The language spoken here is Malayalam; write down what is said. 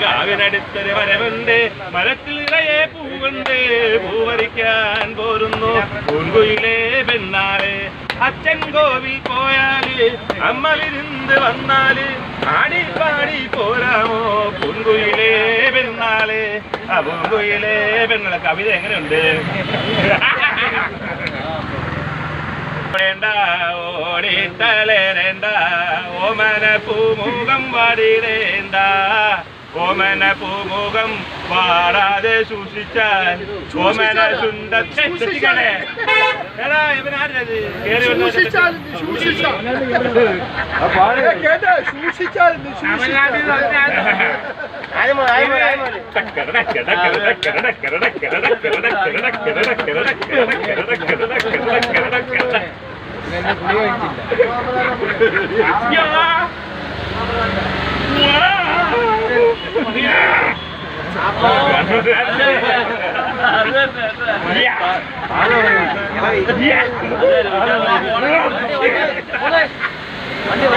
കാവിനടുത്തൊരു മരമുണ്ട്, മരത്തിൽ നിറയെ പൂവുണ്ട്, പൂവരിക്കാൻ പോരുന്നു പൂങ്കുയിലേ പെണ്ണാളെ. അച്ഛൻ കോവിൽ പോയാല് അമ്മ വിരുന്ന് വന്നാല് ആടി പാടി പോരാമോ പൂങ്കുയിലേ പെണ്ണാളെ. ആ പൂങ്കുയിലേ പെണ്ണാളെ കവിത എങ്ങനെയുണ്ട്? ഓടിത്തളരേണ്ട ഓമന പൂമുഖം പാടിടേണ്ട, ഓമന പൂമുഖം പാടാതെ സൂക്ഷിച്ചാൽ ഓമന സുന്ദരേ. എടാ ഇവനാരത് കേറി